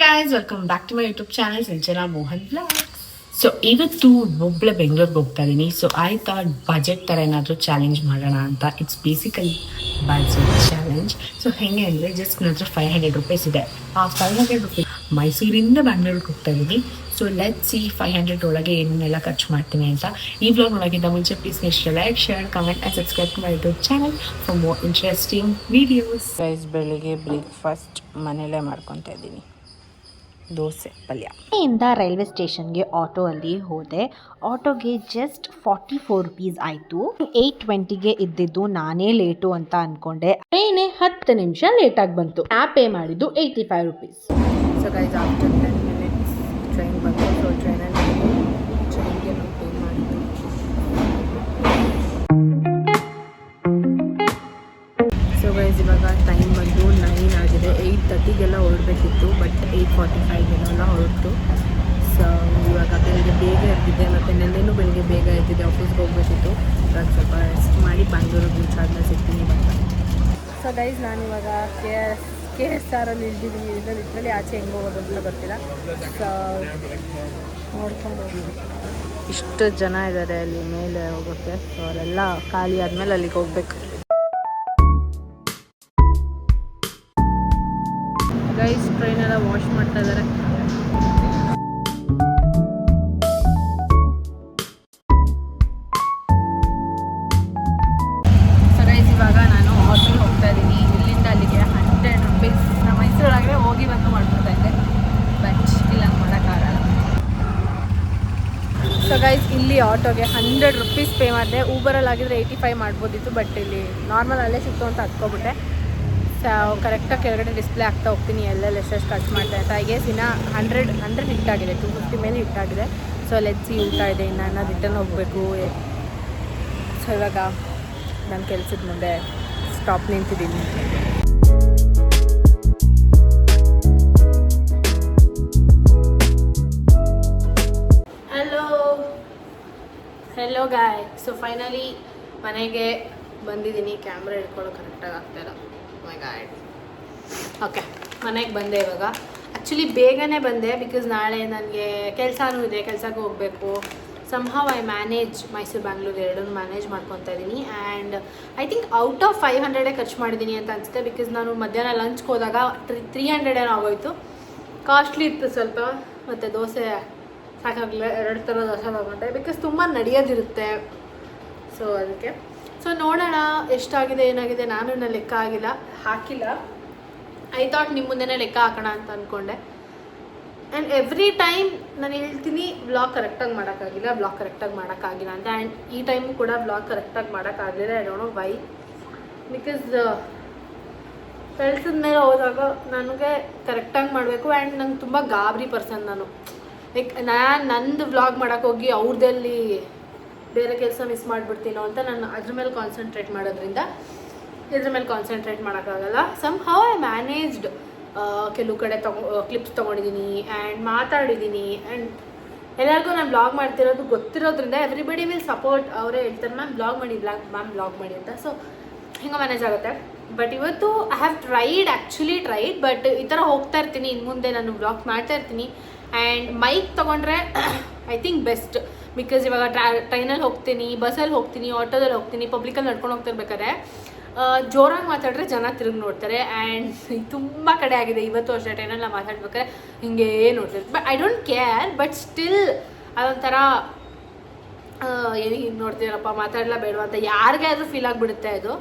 guys, welcome back to my YouTube channel, Sanjana Mohan Vlogs. So ಇವತ್ತು ಒಬ್ಬಳೆ ಬೆಂಗಳೂರಿಗೆ ಹೋಗ್ತಾ ಇದ್ದೀನಿ. ಸೊ ಐ ಥಾಟ್ ಬಜೆಟ್ ಥರ ಏನಾದರೂ ಚಾಲೆಂಜ್ ಮಾಡೋಣ ಅಂತ. It's basically budget challenge. So ಹೆಂಗೆ ಅಂದರೆ ಜಸ್ಟ್ ನನ್ನ ಹತ್ರ 500 ರೂಪೀಸ್ ಇದೆ. ಆ 500 ರೂಪೀಸ್ ಮೈಸೂರಿಂದ ಬ್ಯಾಂಗ್ಳೂರಿಗೆ ಹೋಗ್ತಾ ಇದ್ದೀನಿ. ಸೊ ಲೆಟ್ ಸಿ 500 ಒಳಗೆ ಏನೆಲ್ಲ ಖರ್ಚು ಮಾಡ್ತೀನಿ ಅಂತ. ಈ ವ್ಲಾಗ್ ನೋಡೋಕ್ಕಿಂತ ಮುಂಚೆ please next like, share, comment and subscribe to my YouTube channel for more interesting videos. Guys, ಬೆಳಿಗ್ಗೆ ಬ್ರೇಕ್ಫಾಸ್ಟ್ ಮನೇಲೇ ಮಾಡ್ಕೊತಾ ಇದ್ದೀನಿ. ದೋಸೆ ಪಲ್ಯ. ಇಂದ ರೈಲ್ವೆ ಸ್ಟೇಷನ್ಗೆ ಆಟೋ ಅಲ್ಲಿ ಹೋದೆ. ಆಟೋಗೆ ಜಸ್ಟ್ 44 ರೂಪೀಸ್ ಆಯಿತು. 8:20ಗೆ ಇದ್ದಿದ್ದು ನಾನೇ ಲೇಟು ಅಂತ ಅಂದ್ಕೊಂಡೆ. ಟ್ರೈನೇ 10 ನಿಮಿಷ ಲೇಟಾಗಿ ಬಂತು. ಪೇ ಮಾಡಿದ್ದು 85 rupees. So guys, after 10 minutes train ಬಂತು. ಸೊ ಟ್ರೈನಲ್ಲಿ ಟ್ರೈನ್ಗೆ ನಾವು ಪೇ ಮಾಡಿದ್ದು. ಸೊ ಗೈಸ್, ಇವಾಗ ಟೈಮ್ ಬಂದು 9 ಆಗಿದೆ. 8:30ಗೆಲ್ಲ ಹೊರಡಬೇಕಿತ್ತು, ಬಟ್ 8:45 ಹೊರಟು. ಸೊ ಇವಾಗ ಬೆಳಿಗ್ಗೆ ಬೇಗ ಎದ್ದಿದ್ದೆ, ಮತ್ತು ನೆನ್ನೆನೂ ಬೆಳಿಗ್ಗೆ ಬೇಗ ಎದ್ದಿದ್ದೆ. ಆಫೀಸ್ಗೆ ಹೋಗ್ಬೇಕಿತ್ತು. ಇವಾಗ ಸ್ವಲ್ಪ ರೆಸ್ಟ್ ಮಾಡಿ ಬ್ಯಾಂಗ್ಳೂರಿಗೆ ರೀಚ್ ಆದ್ಮೇಲೆ ಸಿಗ್ತೀನಿ ಅಂತ. ಸೊ ಗೈಸ್, ನಾನು ಇವಾಗ KSR ಇಳಿದಿದ್ದೀನಿ. ಇದರಲ್ಲಿ ಲಿಟ್ರಲಿ ಆಚೆ ಹೆಂಗೆ ಹೋಗೋದು ಅಂತ ಗೊತ್ತಿಲ್ಲ. ಸೊ ನೋಡ್ಕೊಂಡು ಹೋಗಿದ್ವಿ. ಇಷ್ಟು ಜನ ಇದ್ದಾರೆ ಅಲ್ಲಿ ಮೇಲೆ ಹೋಗೋಕ್ಕೆ. ಸೊ ಅವರೆಲ್ಲ ಖಾಲಿ ಆದಮೇಲೆ ಅಲ್ಲಿಗೆ ಹೋಗ್ಬೇಕು. ಗೈಸ್, ಟ್ರೈನೆಲ್ಲ ವಾಶ್ ಮಾಡ್ತಾ ಇದ್ದಾರೆ. ಸೊ ಗೈಸ್, ಇವಾಗ ನಾನು ಆಟೋಗೆ ಹೋಗ್ತಾ ಇದ್ದೀನಿ. ಇಲ್ಲಿಂದ ಅಲ್ಲಿಗೆ 100 ರೂಪೀಸ್. ನಮ್ಮ ಮೈಸೂರೊಳಗಡೆ ಹೋಗಿ ಬಂದು ಮಾಡ್ಕೊತಾ ಇದ್ದೆ, ಬಟ್ ಇಲ್ಲ ಮಾಡೋಕ್ಕಾಗಲ್ಲ. ಸೊ ಗೈಸ್, ಇಲ್ಲಿ ಆಟೋಗೆ 100 ರೂಪೀಸ್ ಪೇ ಮಾಡಿದೆ. ಊಬರಲ್ಲಿ ಆಗಿದ್ರೆ 85 ಮಾಡ್ಬೋದಿತ್ತು, ಬಟ್ ಇಲ್ಲಿ ನಾರ್ಮಲ್ ಅಲ್ಲೇ ಸಿಕ್ತು ಅಂತ ಹತ್ಕೊಬಿಟ್ಟೆ. ಸೊ ಕರೆಕ್ಟಾಗಿ ಕೆಳಗಡೆ ಡಿಸ್ಪ್ಲೇ ಆಗ್ತಾ ಹೋಗ್ತೀನಿ ಎಲ್ಲೆಲ್ಲಿ ಎಷ್ಟೆಷ್ಟು ಖರ್ಚು ಮಾಡ್ತಾ ಇರ್ತಾ. ಐ ಗೆಸ್ ಇನ್ನು 100 ಹಿಟ್ಟಾಗಿದೆ. 250 ಮೇಲೆ ಹಿಟ್ಟಾಗಿದೆ. ಸೊ ಲೆಟ್ಸಿ ಊಟ ಇದೆ, ಇನ್ನು ರಿಟರ್ನ್ ಹೋಗಬೇಕು. ಸೊ ಇವಾಗ ನನ್ನ ಕೆಲಸದ ಮುಂದೆ ಸ್ಟಾಪ್ ನಿಂತಿದ್ದೀನಿ. ಹೆಲೋ ಗಾಯ್. ಸೊ ಫೈನಲಿ ಮನೆಗೆ ಬಂದಿದ್ದೀನಿ. ಕ್ಯಾಮ್ರಾ ಹಿಡ್ಕೊಳ್ಳೋ ಕರೆಕ್ಟಾಗಿ ಆಗ್ತಾಯಿಲ್ಲ. ಮೈ ಗಾಡ್. ಓಕೆ, ಮನೆಗೆ ಬಂದೆ ಇವಾಗ. ಆ್ಯಕ್ಚುಲಿ ಬೇಗನೆ ಬಂದೆ, ಬಿಕಾಸ್ ನಾಳೆ ನನಗೆ ಕೆಲಸನೂ ಇದೆ, ಕೆಲಸಕ್ಕೆ ಹೋಗಬೇಕು. Somehow I manage Mysuru Bangalore ಎರಡನ್ನೂ ಮ್ಯಾನೇಜ್ ಮಾಡ್ಕೊತಾ ಇದ್ದೀನಿ. And I think out of 500 ಖರ್ಚು ಮಾಡಿದ್ದೀನಿ ಅಂತ ಅನಿಸುತ್ತೆ. ಬಿಕಾಸ್ ನಾನು ಮಧ್ಯಾಹ್ನ ಲಂಚ್ಗೆ ಹೋದಾಗ 300 ಆಗೋಯಿತು. ಕಾಸ್ಟ್ಲಿ ಇತ್ತು ಸ್ವಲ್ಪ. ಮತ್ತು ದೋಸೆ ಸಾಕಾಗಲಿಲ್ಲ, 2 ಥರ ದೋಸೆ ತಗೊಂಡೆ, ಬಿಕಾಸ್ ತುಂಬ ನಡೆಯೋದಿರುತ್ತೆ. ಸೊ ಅದಕ್ಕೆ. ಸೊ ನೋಡೋಣ ಎಷ್ಟಾಗಿದೆ ಏನಾಗಿದೆ. ನಾನು ಲೆಕ್ಕ ಹಾಕಿಲ್ಲ. ಐ ಥಾಟ್ ನಿಮ್ಮ ಮುಂದೆನೇ ಲೆಕ್ಕ ಹಾಕೋಣ ಅಂತ ಅಂದ್ಕೊಂಡೆ. ಆ್ಯಂಡ್ ಎವ್ರಿ ಟೈಮ್ ನಾನು ಹೇಳ್ತೀನಿ ವ್ಲಾಗ್ ಕರೆಕ್ಟಾಗಿ ಮಾಡೋಕ್ಕಾಗಿಲ್ಲ ಅಂತ. ಆ್ಯಂಡ್ ಈ ಟೈಮು ಕೂಡ ವ್ಲಾಗ್ ಕರೆಕ್ಟಾಗಿ ಮಾಡೋಕ್ಕಾಗಲಿಲ್ಲ. I don't know why. Because ಕೆಲಸದ ಮೇಲೆ ಹೋದಾಗ ನನಗೆ ಕರೆಕ್ಟಾಗಿ ಮಾಡಬೇಕು. ಆ್ಯಂಡ್ ನಂಗೆ ತುಂಬ ಗಾಬರಿ ಪರ್ಸನ್ ನಾನು. ಲೈಕ್ ನಂದು ವ್ಲಾಗ್ ಮಾಡೋಕ್ಕೋಗಿ ಅವ್ರದ್ದಲ್ಲಿ ಬೇರೆ ಕೆಲಸ ಮಿಸ್ ಮಾಡಿಬಿಡ್ತೀನೋ ಅಂತ ನಾನು ಅದ್ರ ಮೇಲೆ ಕಾನ್ಸಂಟ್ರೇಟ್ ಮಾಡೋದ್ರಿಂದ ಇದ್ರ ಮೇಲೆ ಕಾನ್ಸಂಟ್ರೇಟ್ ಮಾಡೋಕ್ಕಾಗಲ್ಲ. Somehow I managed. ಕೆಲವು ಕಡೆ ಕ್ಲಿಪ್ಸ್ ತೊಗೊಂಡಿದ್ದೀನಿ ಆ್ಯಂಡ್ ಮಾತಾಡಿದ್ದೀನಿ. ಆ್ಯಂಡ್ ಎಲ್ಲರಿಗೂ ನಾನು ಬ್ಲಾಗ್ ಮಾಡ್ತಿರೋದು ಗೊತ್ತಿರೋದ್ರಿಂದ ಎವ್ರಿಬಡಿ ವಿಲ್ ಸಪೋರ್ಟ್. ಅವರೇ ಹೇಳ್ತಾರೆ ಮ್ಯಾಮ್ ಬ್ಲಾಗ್ ಮಾಡಿ ಅಂತ. ಸೊ ಹಿಂಗೆ ಮ್ಯಾನೇಜ್ ಆಗುತ್ತೆ. ಬಟ್ ಇವತ್ತು ಐ ಹ್ಯಾವ್ ಟ್ರೈಡ್. ಬಟ್ ಈ ಥರ ಹೋಗ್ತಾ ಇರ್ತೀನಿ. ಇನ್ನು ಮುಂದೆ ನಾನು ಬ್ಲಾಗ್ ಮಾಡ್ತಾ ಇರ್ತೀನಿ. ಆ್ಯಂಡ್ ಮೈಕ್ ತೊಗೊಂಡ್ರೆ ಐ ಥಿಂಕ್ ಬೆಸ್ಟ್. ಬಿಕಾಸ್ ಇವಾಗ ಟ್ರೈನಲ್ಲಿ ಹೋಗ್ತೀನಿ, ಬಸ್ಸಲ್ಲಿ ಹೋಗ್ತೀನಿ, ಆಟೋದಲ್ಲಿ ಹೋಗ್ತೀನಿ, ಪಬ್ಲಿಕಲ್ಲಿ ನಡ್ಕೊಂಡು ಹೋಗ್ತಿರ್ಬೇಕಾದ್ರೆ ಜೋರಾಗಿ ಮಾತಾಡಿದ್ರೆ ಜನ ತಿರುಗಿ ನೋಡ್ತಾರೆ. ಆ್ಯಂಡ್ ತುಂಬ ಕಡೆ ಆಗಿದೆ ಇವತ್ತು ಅಷ್ಟೇ. ಟ್ರೈನಲ್ಲಿ ನಾವು ಮಾತಾಡ್ಬೇಕಾದ್ರೆ ಹಿಂಗೆ ನೋಡ್ತಾರೆ. But I don't care. But still ಅದೊಂಥರ ಏನಿಗೆ ನೋಡ್ತೀರಪ್ಪ, ಮಾತಾಡಲ್ಲ ಬೇಡವಾ ಅಂತ ಯಾರಿಗೆ ಆದರೂ ಫೀಲ್ ಆಗಿಬಿಡುತ್ತೆ ಅದು.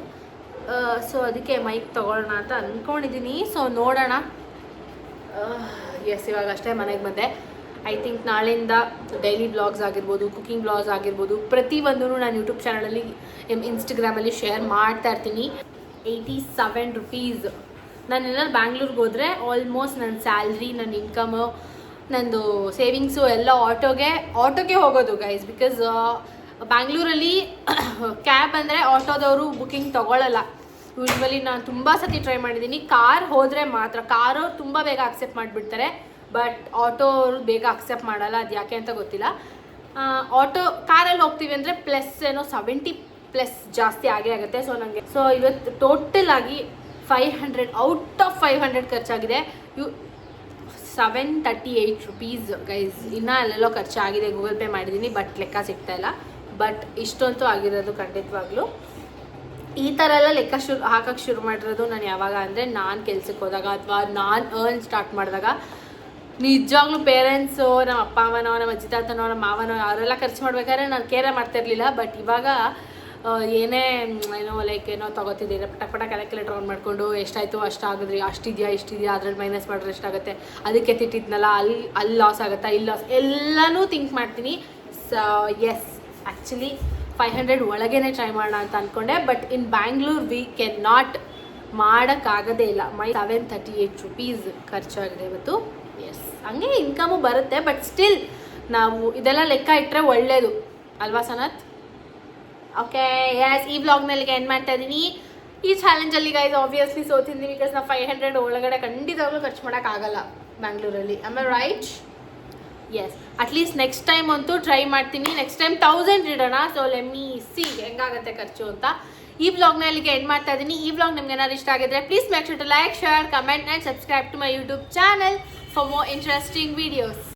ಸೊ ಅದಕ್ಕೆ ಮೈಕ್ ತೊಗೊಳ್ಳೋಣ ಅಂತ ಅಂದ್ಕೊಂಡಿದ್ದೀನಿ. ಸೊ ನೋಡೋಣ. ಎಸ್, ಇವಾಗ ಅಷ್ಟೇ ಮನೆಗೆ ಬಂದೆ. ಐ ಥಿಂಕ್ ನಾಳೆಯಿಂದ ಡೈಲಿ ಬ್ಲಾಗ್ಸ್ ಆಗಿರ್ಬೋದು, ಕುಕಿಂಗ್ ಬ್ಲಾಗ್ಸ್ ಆಗಿರ್ಬೋದು, ಪ್ರತಿಯೊಂದೂ ನಾನು ಯೂಟ್ಯೂಬ್ ಚಾನಲಲ್ಲಿ ಇನ್ಸ್ಟಾಗ್ರಾಮಲ್ಲಿ ಶೇರ್ ಮಾಡ್ತಾ ಇರ್ತೀನಿ. 87 ರೂಪೀಸ್. ನಾನು ಏನಾದ್ರು ಬ್ಯಾಂಗ್ಳೂರಿಗೆ ಹೋದರೆ ಆಲ್ಮೋಸ್ಟ್ ನನ್ನ ಸ್ಯಾಲ್ರಿ, ನನ್ನ ಇನ್ಕಮು, ನಂದು ಸೇವಿಂಗ್ಸು ಎಲ್ಲ ಆಟೋಗೆ ಹೋಗೋದು ಗೈಸ್. ಬಿಕಾಸ್ ಬ್ಯಾಂಗ್ಳೂರಲ್ಲಿ ಕ್ಯಾಬ್ ಅಂದರೆ ಆಟೋದವರು ಬುಕ್ಕಿಂಗ್ ತೊಗೊಳ್ಳಲ್ಲ. ಯೂಶ್ವಲಿ ನಾನು ತುಂಬ ಸತಿ ಟ್ರೈ ಮಾಡಿದ್ದೀನಿ. ಕಾರ್ ಹೋದರೆ ಮಾತ್ರ. ಕಾರು ತುಂಬ ಬೇಗ ಅಕ್ಸೆಪ್ಟ್ ಮಾಡಿಬಿಡ್ತಾರೆ, ಬಟ್ ಆಟೋ ಅವರು ಬೇಗ ಅಕ್ಸೆಪ್ಟ್ ಮಾಡಲ್ಲ. ಅದು ಯಾಕೆ ಅಂತ ಗೊತ್ತಿಲ್ಲ. ಕಾರಲ್ಲಿ ಹೋಗ್ತೀವಿ ಅಂದರೆ ಪ್ಲಸ್ ಏನೋ 70+ ಜಾಸ್ತಿ ಆಗುತ್ತೆ. ಸೊ ನನಗೆ ಇವತ್ತು ಟೋಟಲ್ ಆಗಿ 500 ಔಟ್ ಆಫ್ 500 ಖರ್ಚಾಗಿದೆ. 738 rupees guys. ಇನ್ನೂ ಅಲ್ಲೆಲ್ಲೋ ಖರ್ಚಾಗಿದೆ, ಗೂಗಲ್ ಪೇ ಮಾಡಿದ್ದೀನಿ, ಬಟ್ ಲೆಕ್ಕ ಸಿಗ್ತಾ ಇಲ್ಲ. ಬಟ್ ಇಷ್ಟಂತೂ ಆಗಿರೋದು ಖಂಡಿತವಾಗ್ಲೂ. ಈ ಥರ ಎಲ್ಲ ಲೆಕ್ಕ ಹಾಕಕ್ಕೆ ಶುರು ಮಾಡಿರೋದು ನಾನು ಯಾವಾಗ ಅಂದರೆ, ನಾನು ಕೆಲ್ಸಕ್ಕೆ ಹೋದಾಗ ಅಥವಾ ನಾನು ಅರ್ನ್ ಸ್ಟಾರ್ಟ್ ಮಾಡಿದಾಗ. ನಿಜವಾಗ್ಲೂ ಪೇರೆಂಟ್ಸು, ನಮ್ಮ ಅಪ್ಪ ಅಮ್ಮನೋ, ನಮ್ಮ ಅಜ್ಜಿ ತಾತನೋ, ನಮ್ಮ ಮಾವನೋ ಅವರೆಲ್ಲ ಖರ್ಚು ಮಾಡ್ಬೇಕಾದ್ರೆ ನಾನು ಕೇರೇ ಮಾಡ್ತಿರ್ಲಿಲ್ಲ. ಬಟ್ ಇವಾಗ ಏನೇ ಏನೋ ತೊಗೋತಿದ್ದೀರ ಪಟ ಕ್ಯಾಲ್ಕುಲೇಟರ್ ಆನ್ ಮಾಡಿಕೊಂಡು ಎಷ್ಟಾಯಿತು ಅಷ್ಟಾಗಿದ್ರಿ, ಅಷ್ಟಿದೆಯಾ ಅದ್ರಲ್ಲಿ ಮೈನಸ್ ಮಾಡಿದ್ರೆ ಎಷ್ಟಾಗುತ್ತೆ, ಅದಕ್ಕೆ ತಿಟ್ಟಿದ್ನಲ್ಲ ಅಲ್ಲಿ ಲಾಸ್ ಆಗುತ್ತಾ, ಇಲ್ಲಿ ಲಾಸ್, ಎಲ್ಲನೂ ಥಿಂಕ್ ಮಾಡ್ತೀನಿ. ಸೊ ಎಸ್, ಆ್ಯಕ್ಚುಲಿ 500 ಒಳಗೇ ಟ್ರೈ ಮಾಡೋಣ ಅಂತ ಅಂದ್ಕೊಂಡೆ. But in Bangalore we can not, ಮಾಡೋಕ್ಕಾಗೋದೇ ಇಲ್ಲ. 738 ರುಪೀಸ್ ಖರ್ಚಾಗಿದೆ ಇವತ್ತು. ಎಸ್, ಹಂಗೆ ಇನ್ಕಮು ಬರುತ್ತೆ, ಬಟ್ ಸ್ಟಿಲ್ ನಾವು ಇದೆಲ್ಲ ಲೆಕ್ಕ ಇಟ್ಟರೆ ಒಳ್ಳೆಯದು ಅಲ್ವಾ ಸನತ್? ಓಕೆ, ಎಸ್, ಈ ವ್ಲಾಗ್ನಲ್ಲಿ ಎಂಡ್ ಮಾಡ್ತಾ ಇದ್ದೀನಿ. ಈ ಚಾಲೆಂಜಲ್ಲಿ ಗೈಸ್ ಆಬ್ವಿಯಸ್ಲಿ ಸೋತಿದ್ದೀನಿ, ಬಿಕಾಸ್ ನಾವು 500 ಒಳಗಡೆ ಖಂಡಿತವಾಗ್ಲೂ ಖರ್ಚು ಮಾಡೋಕ್ಕಾಗಲ್ಲ ಬ್ಯಾಂಗ್ಳೂರಲ್ಲಿ. ಆಮೇಲೆ right? Yes, at least next time ಅಂತೂ ಟ್ರೈ ಮಾಡ್ತೀನಿ. ನೆಕ್ಸ್ಟ್ ಟೈಮ್ 1000 ಇಡೋಣ. ಸೊ ಲೆಮ್ಮಿ ಸಿ ಹೆಂಗಾಗುತ್ತೆ ಖರ್ಚು ಅಂತ. ಈ ವ್ಲಾಗ್ನ ಇಲ್ಲಿಗೆ ಎಂಡ್ ಮಾಡ್ತಾ ಇದ್ದೀನಿ. ಈ ವ್ಲಾಗ್ ನಿಮ್ಗೆ ಏನಾದ್ರು ಇಷ್ಟ ಆಗಿದ್ರೆ please make sure to like, share, comment and subscribe to my YouTube channel for more interesting videos.